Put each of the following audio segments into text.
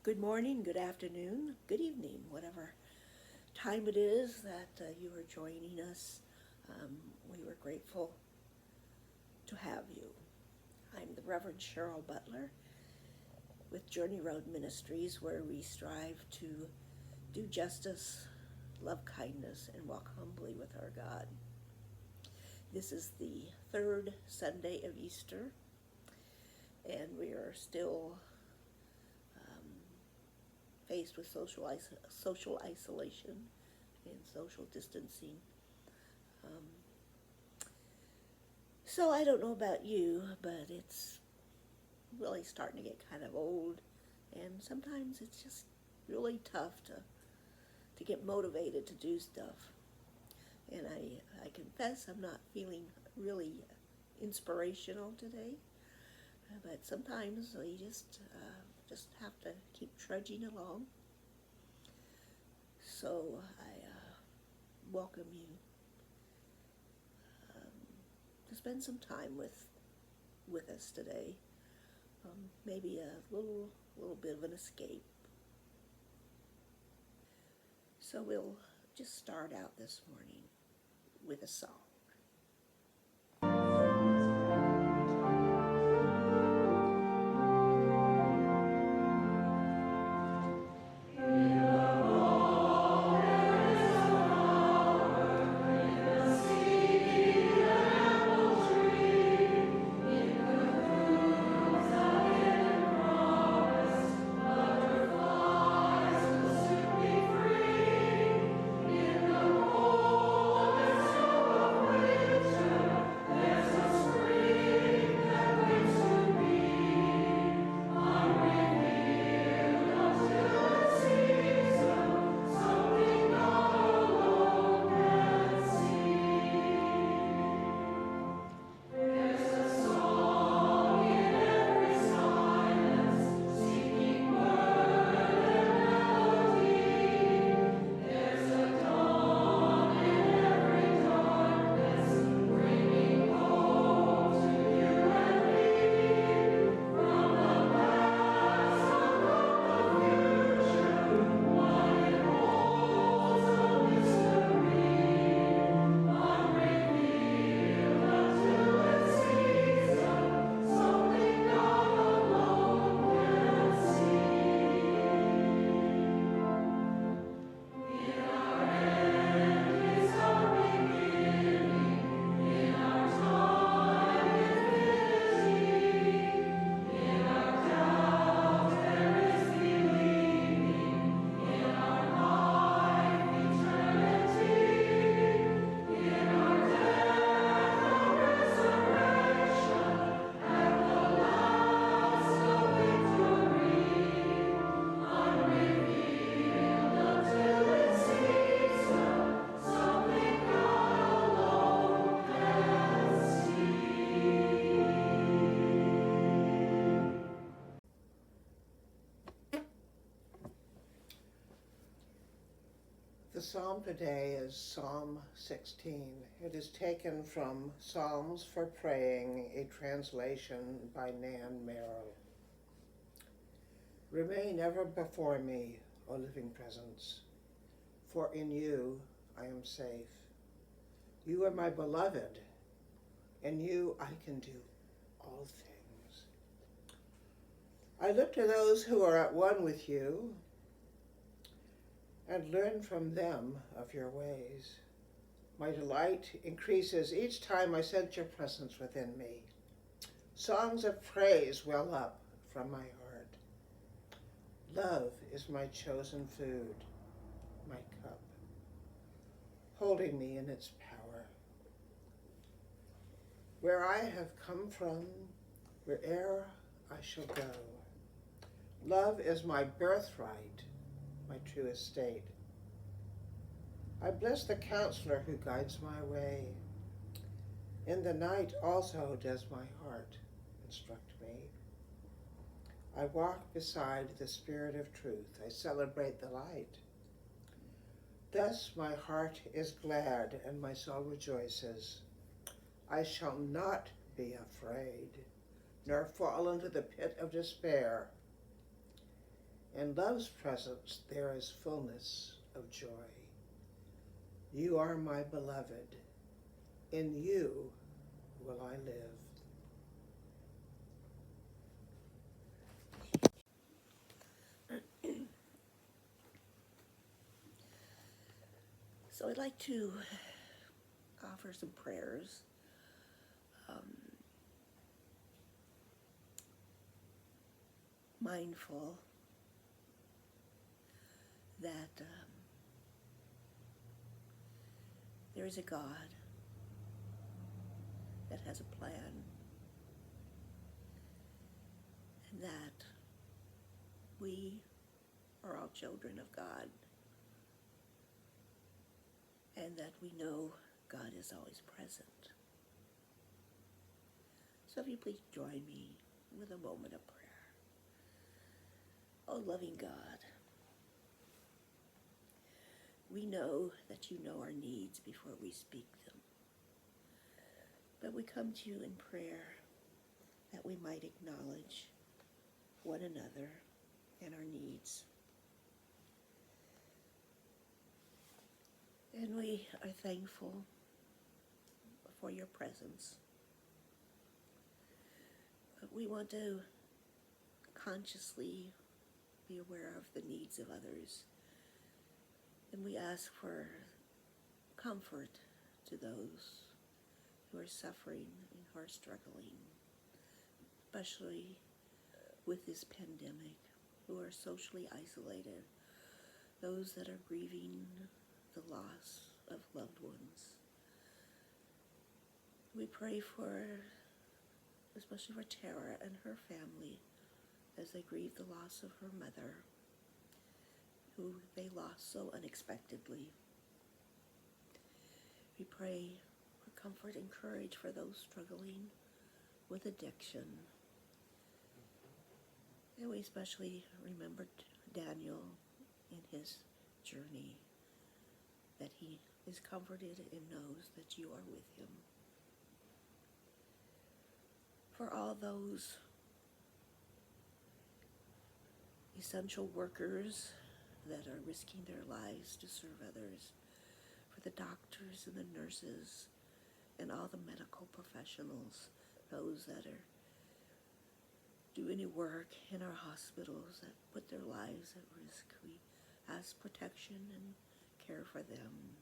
Good morning, good afternoon, good evening, whatever time it is that you are joining us. We were grateful to have you. I'm the Reverend Sheryl Butler with Journey Road Ministries, where we strive to do justice, love kindness, and walk humbly with our God. This is the third Sunday of Easter, and we are still faced with social isolation and social distancing. So I don't know about you, but it's really starting to get kind of old, and sometimes it's just really tough to get motivated to do stuff. And I confess I'm not feeling really inspirational today, but sometimes we just have to keep trudging along. So I welcome you to spend some time with us today. Maybe a little bit of an escape. So we'll just start out this morning with a song. The psalm today is Psalm 16. It is taken from Psalms for Praying, a translation by Nan Merrill. Remain ever before me, O living presence, for in you I am safe. You are my beloved. In you I can do all things. I look to those who are at one with you, and learn from them of your ways. My delight increases each time I sense your presence within me. Songs of praise well up from my heart. Love is my chosen food, my cup, holding me in its power. Where I have come from, where'er I shall go, love is my birthright, my true estate. I bless the counselor who guides my way. In the night also does my heart instruct me. I walk beside the Spirit of truth. I celebrate the light. Thus my heart is glad and my soul rejoices. I shall not be afraid, nor fall into the pit of despair. In love's presence there is fullness of joy. You are my beloved. In you will I live. So I'd like to offer some prayers. Mindful that there is a God that has a plan, and that we are all children of God, and that we know God is always present. So if you please join me with a moment of prayer. Oh, loving God, we know that you know our needs before we speak them. But we come to you in prayer that we might acknowledge one another and our needs. And we are thankful for your presence. But we want to consciously be aware of the needs of others. And we ask for comfort to those who are suffering and who are struggling, especially with this pandemic, who are socially isolated, those that are grieving the loss of loved ones. We pray for, especially for Tara and her family, as they grieve the loss of her mother, who they lost so unexpectedly. We pray for comfort and courage for those struggling with addiction. And we especially remembered Daniel in his journey, that he is comforted and knows that you are with him. For all those essential workers that are risking their lives to serve others, for the doctors and the nurses and all the medical professionals, those that are do any work in our hospitals that put their lives at risk. We ask protection and care for them.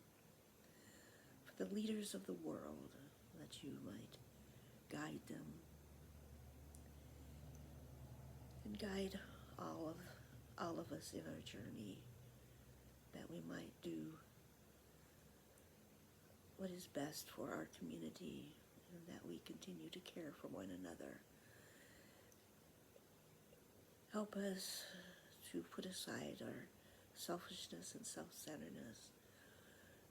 For the leaders of the world, that you might guide them and guide all of us in our journey, that we might do what is best for our community, and that we continue to care for one another. Help us to put aside our selfishness and self-centeredness,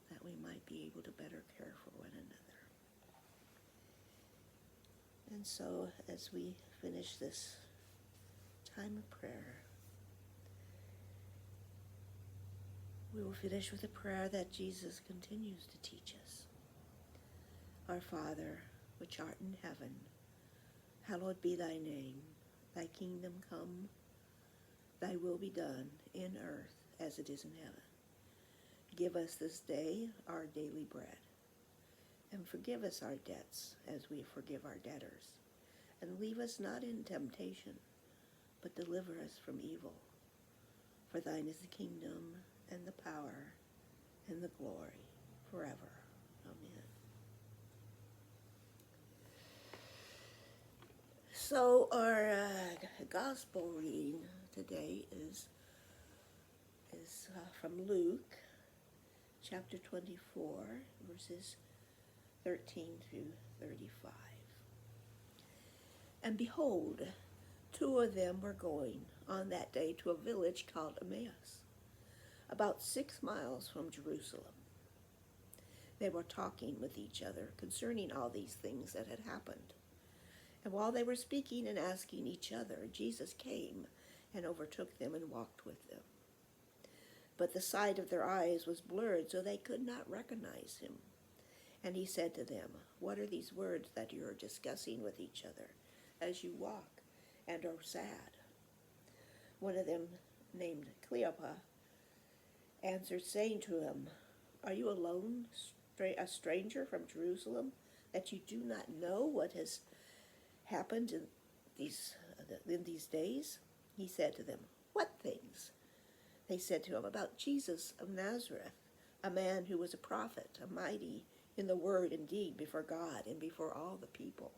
that we might be able to better care for one another. And so, as we finish this time of prayer, we will finish with a prayer that Jesus continues to teach us. Our Father, which art in heaven, hallowed be thy name. Thy kingdom come, thy will be done in earth as it is in heaven. Give us this day our daily bread, and forgive us our debts as we forgive our debtors. And leave us not in temptation, but deliver us from evil. For thine is the kingdom, and the power, and the glory, forever. Amen. So our gospel reading today is from Luke, chapter 24, verses 13 through 35. And behold, two of them were going on that day to a village called Emmaus, about 6 miles from Jerusalem. They were talking with each other concerning all these things that had happened. And while they were speaking and asking each other, Jesus came and overtook them and walked with them. But the sight of their eyes was blurred, so they could not recognize him. And he said to them, "What are these words that you are discussing with each other as you walk and are sad?" One of them named Cleopas, answered, saying to him, "Are you alone, a stranger from Jerusalem, that you do not know what has happened in these days?" He said to them, "What things?" They said to him, "About Jesus of Nazareth, a man who was a prophet, a mighty in the word and deed before God and before all the people.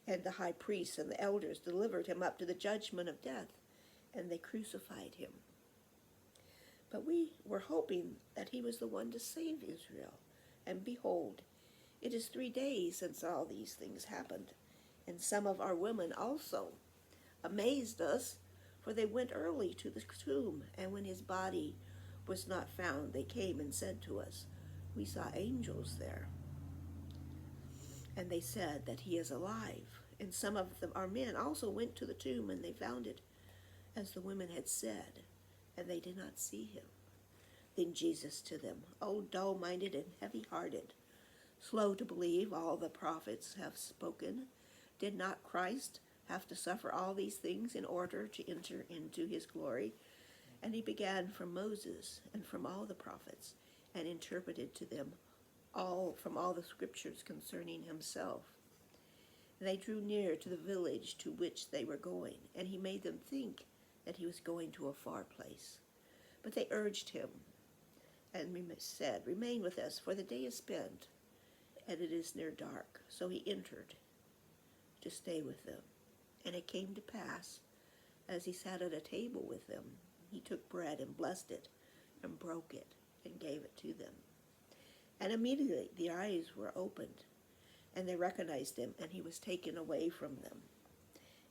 And the high priests and the elders delivered him up to the judgment of death, and they crucified him. But we were hoping that he was the one to save Israel. And behold, it is 3 days since all these things happened. And some of our women also amazed us, for they went early to the tomb, and when his body was not found, they came and said to us, 'We saw angels there.' And they said that he is alive. And some of our men also went to the tomb, and they found it as the women had said, and they did not see him." Then Jesus to them, "O dull-minded and heavy-hearted, slow to believe all the prophets have spoken, did not Christ have to suffer all these things in order to enter into his glory?" And he began from Moses and from all the prophets, and interpreted to them from all the scriptures concerning himself. And they drew near to the village to which they were going, and he made them think that he was going to a far place. But they urged him and said, "Remain with us, for the day is spent, and it is near dark." So he entered to stay with them. And it came to pass, as he sat at a table with them, he took bread and blessed it, and broke it, and gave it to them. And immediately the eyes were opened, and they recognized him, and he was taken away from them.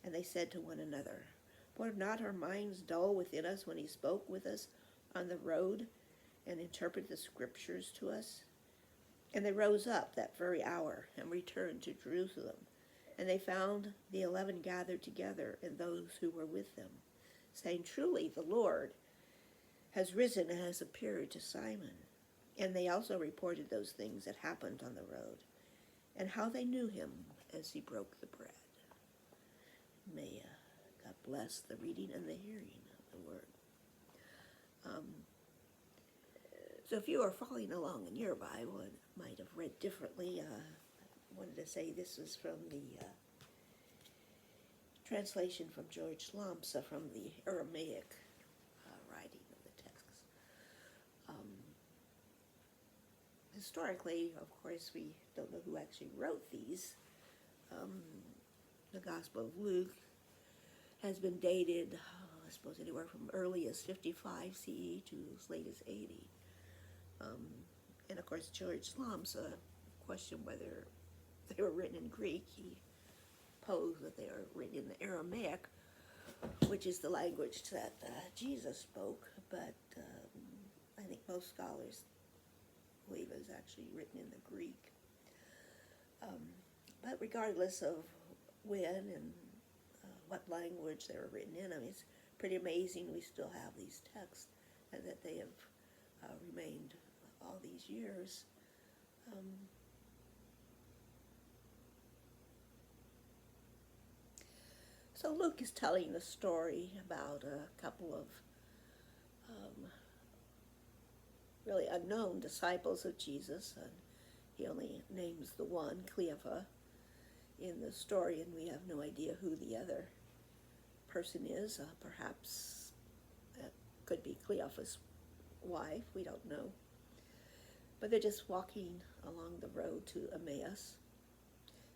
And they said to one another, "Were not our minds dull within us when he spoke with us on the road and interpreted the scriptures to us?" And they rose up that very hour and returned to Jerusalem. And they found the 11 gathered together, and those who were with them, saying, "Truly the Lord has risen and has appeared to Simon." And they also reported those things that happened on the road, and how they knew him as he broke the bread. May God bless the reading and the hearing of the word. So if you are following along in your Bible and might have read differently, I wanted to say this is from the translation from George Lomsa from the Aramaic writing of the text. Historically, of course, we don't know who actually wrote these. The Gospel of Luke has been dated, I suppose, anywhere from early as 55 CE to as late as 80. And of course, George Lomsa questioned whether they were written in Greek. He posed that they are written in the Aramaic, which is the language that Jesus spoke, but I think most scholars believe it was actually written in the Greek. But regardless of when and what language they were written in, I mean, it's pretty amazing we still have these texts and that they have remained all these years. So Luke is telling the story about a couple of really unknown disciples of Jesus, and he only names the one, Cleopas, in the story, and we have no idea who the other person is. Perhaps it could be Cleopas' wife, we don't know. But they're just walking along the road to Emmaus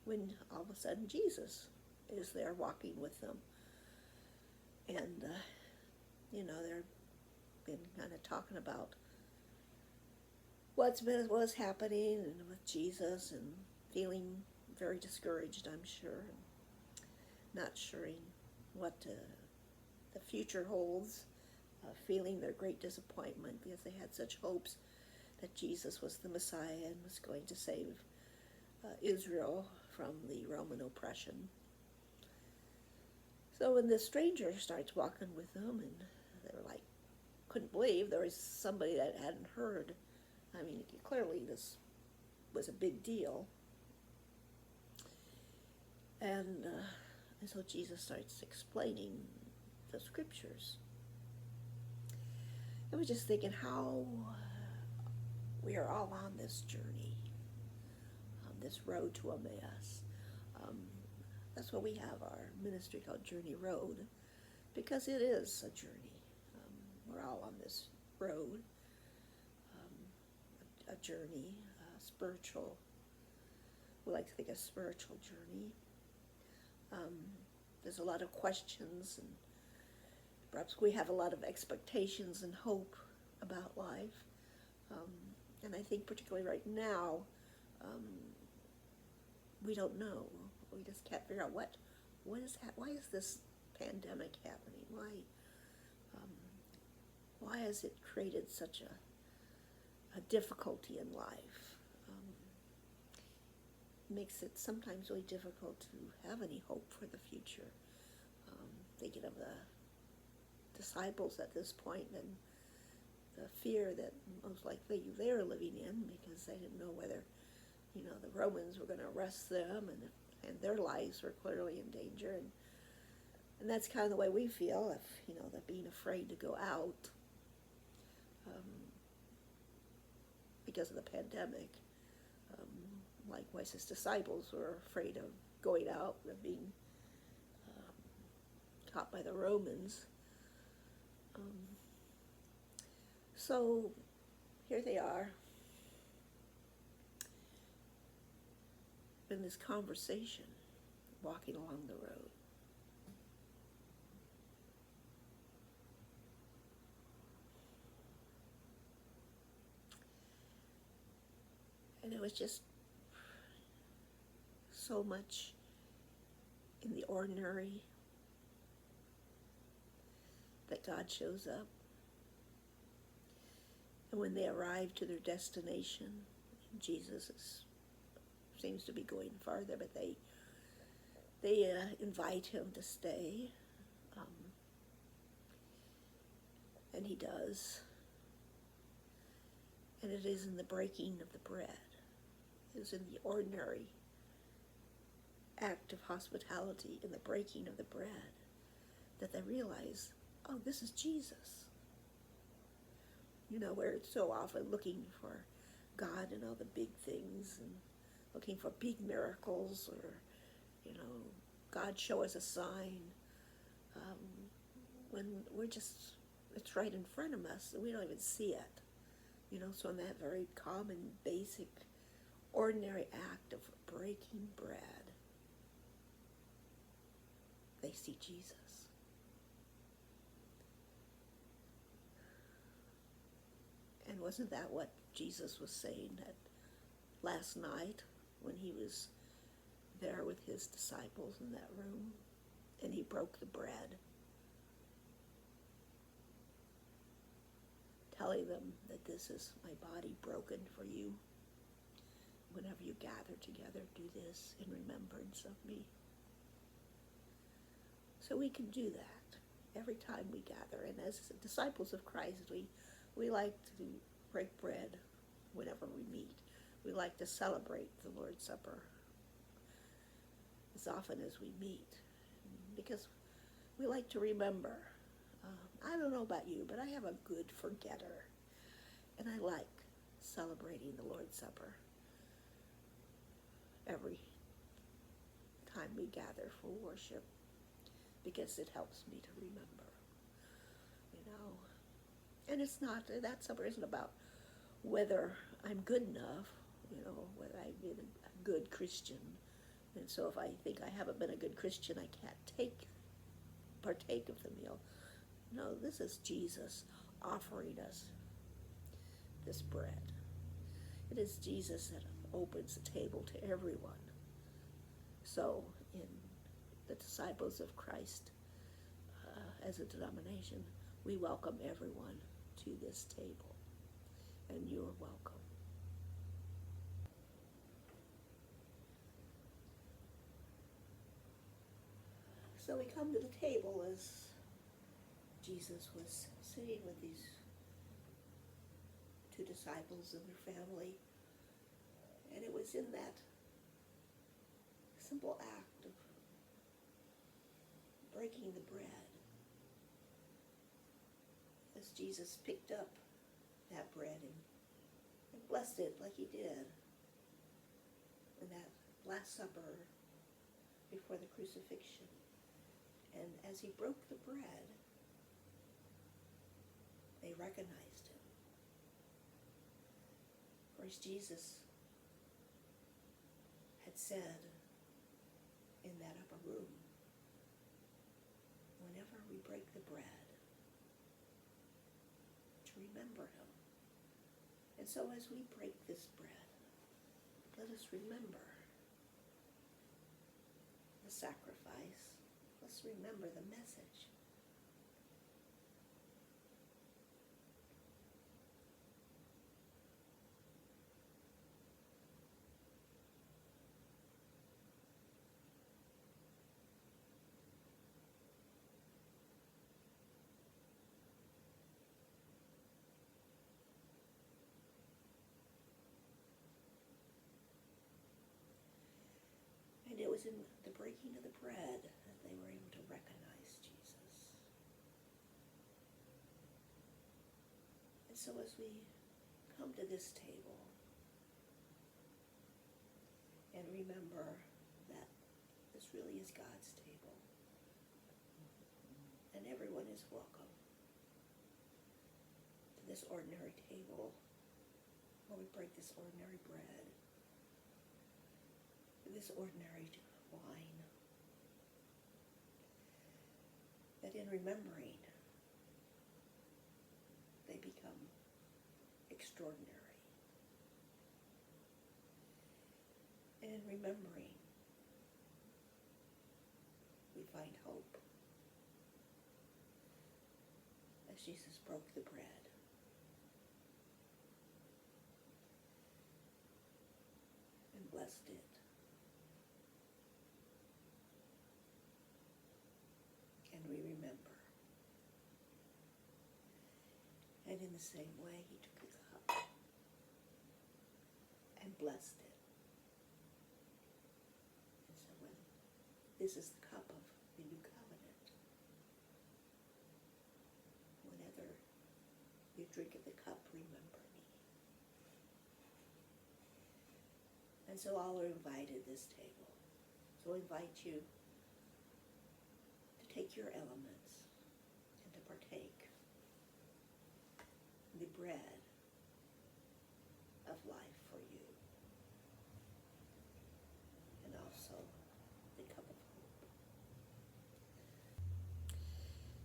when all of a sudden Jesus is there walking with them. And, they've been kind of talking about what's happening and with Jesus, and feeling very discouraged, I'm sure, and not sure what the future holds, feeling their great disappointment because they had such hopes that Jesus was the Messiah and was going to save Israel from the Roman oppression. So when the stranger starts walking with them, and they're like, couldn't believe there was somebody that hadn't heard. I mean, clearly this was a big deal. And so Jesus starts explaining the scriptures. I was just thinking how we are all on this journey, on this road to Emmaus. Um, that's why we have our ministry called Journey Road, because it is a journey. We're all on this road, a journey, a spiritual, we like to think a spiritual journey. There's a lot of questions, and perhaps we have a lot of expectations and hope about life. And I think particularly right now, we don't know. We just can't figure out why is this pandemic happening? Why has it created such a difficulty in life? Makes it sometimes really difficult to have any hope for the future. Thinking of the disciples at this point and the fear that most likely they were living in, because they didn't know whether, the Romans were going to arrest them, and their lives were clearly in danger. And that's kind of the way we feel, if, that being afraid to go out because of the pandemic. Likewise, his disciples were afraid of going out, of being caught by the Romans. So here they are in this conversation, walking along the road. And it was just so much in the ordinary that God shows up. And when they arrive to their destination, Jesus seems to be going farther, but they invite him to stay, and he does. And it is in the breaking of the bread. It is in the ordinary act of hospitality, in the breaking of the bread, that they realize, oh, this is Jesus. We're so often looking for God and all the big things, and looking for big miracles, or, God show us a sign, when it's right in front of us, and we don't even see it. So in that very common, basic, ordinary act of breaking bread, they see Jesus. And wasn't that what Jesus was saying that last night when he was there with his disciples in that room, and he broke the bread, telling them that this is my body broken for you. Whenever you gather together, do this in remembrance of me. So we can do that every time we gather. And as disciples of Christ, we like to break bread whenever we meet. We like to celebrate the Lord's Supper as often as we meet, because we like to remember. I don't know about you, but I have a good forgetter, and I like celebrating the Lord's Supper every time we gather for worship, because it helps me to remember, And it's not, that supper isn't about whether I'm good enough, whether I've been a good Christian. And so if I think I haven't been a good Christian, I can't partake of the meal. No, this is Jesus offering us this bread. It is Jesus that opens the table to everyone. So in the Disciples of Christ, as a denomination, we welcome everyone to this table, and you're welcome. So we come to the table as Jesus was sitting with these two disciples and their family, and it was in that simple act of breaking the bread as Jesus picked up that bread and blessed it like he did in that Last Supper before the crucifixion. And as he broke the bread, they recognized him. Of course, Jesus had said in that upper room, whenever we break the bread, to remember him. And so as we break this bread, let us remember the sacrifice. Let's remember the message. And it was in the breaking of the bread that they were able to recognize Jesus. And so as we come to this table and remember that this really is God's table and everyone is welcome to this ordinary table where we break this ordinary bread, this ordinary wine, that in remembering they become extraordinary. And in remembering we find hope as Jesus broke the bread. And blessed it. And we remember. And in the same way, he took the cup and blessed it. And so when this is the cup of the new covenant, whenever you drink of the cup, remember me. And so all are invited this table. So I invite you to take your elements and to partake the bread of life for you, and also the cup of hope.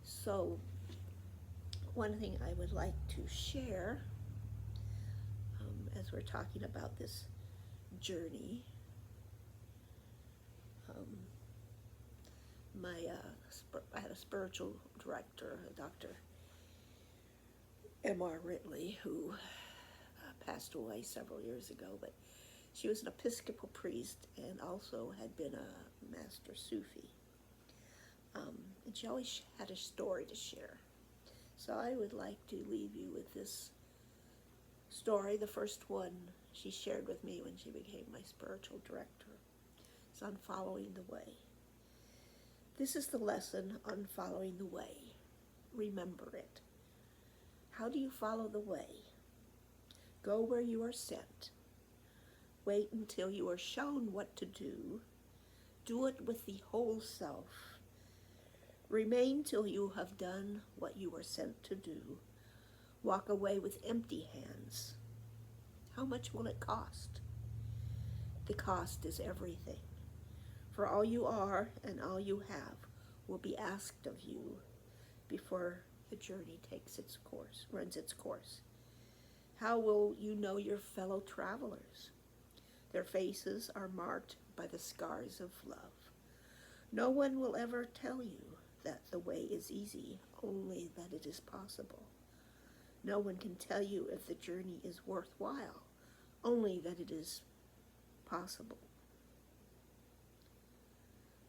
So one thing I would like to share as we're talking about this journey, I had a spiritual director, Dr. M.R. Ridley, who passed away several years ago, but she was an Episcopal priest and also had been a master Sufi. And she always had a story to share. So I would like to leave you with this story. The first one she shared with me when she became my spiritual director. It's on following the way. This is the lesson on following the way. Remember it. How do you follow the way? Go where you are sent. Wait until you are shown what to do. Do it with the whole self. Remain till you have done what you were sent to do. Walk away with empty hands. How much will it cost? The cost is everything. For all you are and all you have will be asked of you before the journey takes its course, runs its course. How will you know your fellow travelers? Their faces are marked by the scars of love. No one will ever tell you that the way is easy, only that it is possible. No one can tell you if the journey is worthwhile, only that it is possible.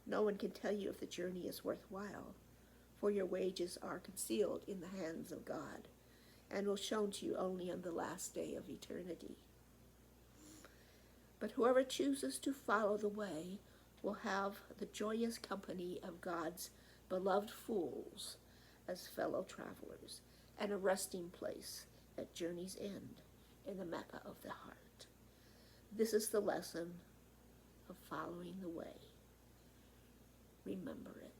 No one can tell you if the journey is worthwhile, for your wages are concealed in the hands of God, and will shown to you only on the last day of eternity. But whoever chooses to follow the way will have the joyous company of God's beloved fools as fellow travelers, and a resting place at journey's end in the Mecca of the heart. This is the lesson of following the way. Remember it.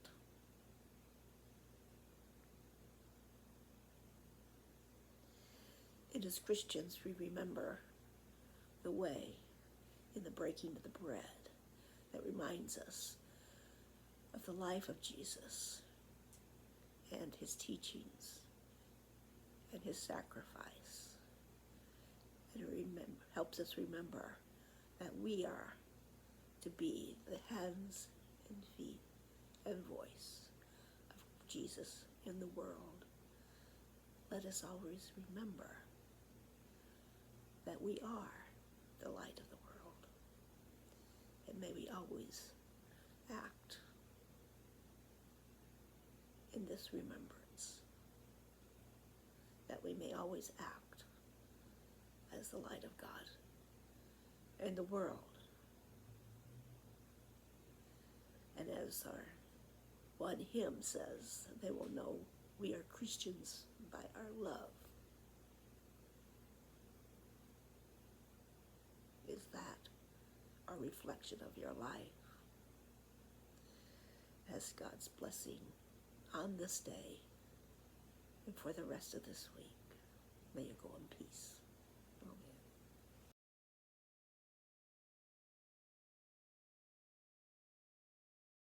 And as Christians, we remember the way in the breaking of the bread that reminds us of the life of Jesus and his teachings and his sacrifice. And it helps us remember that we are to be the hands and feet and voice of Jesus in the world. Let us always remember that we are the light of the world. And may we always act in this remembrance, that we may always act as the light of God in the world. And as our one hymn says, they will know we are Christians by our love. Is that a reflection of your life? As God's blessing on this day and for the rest of this week, may you go in peace.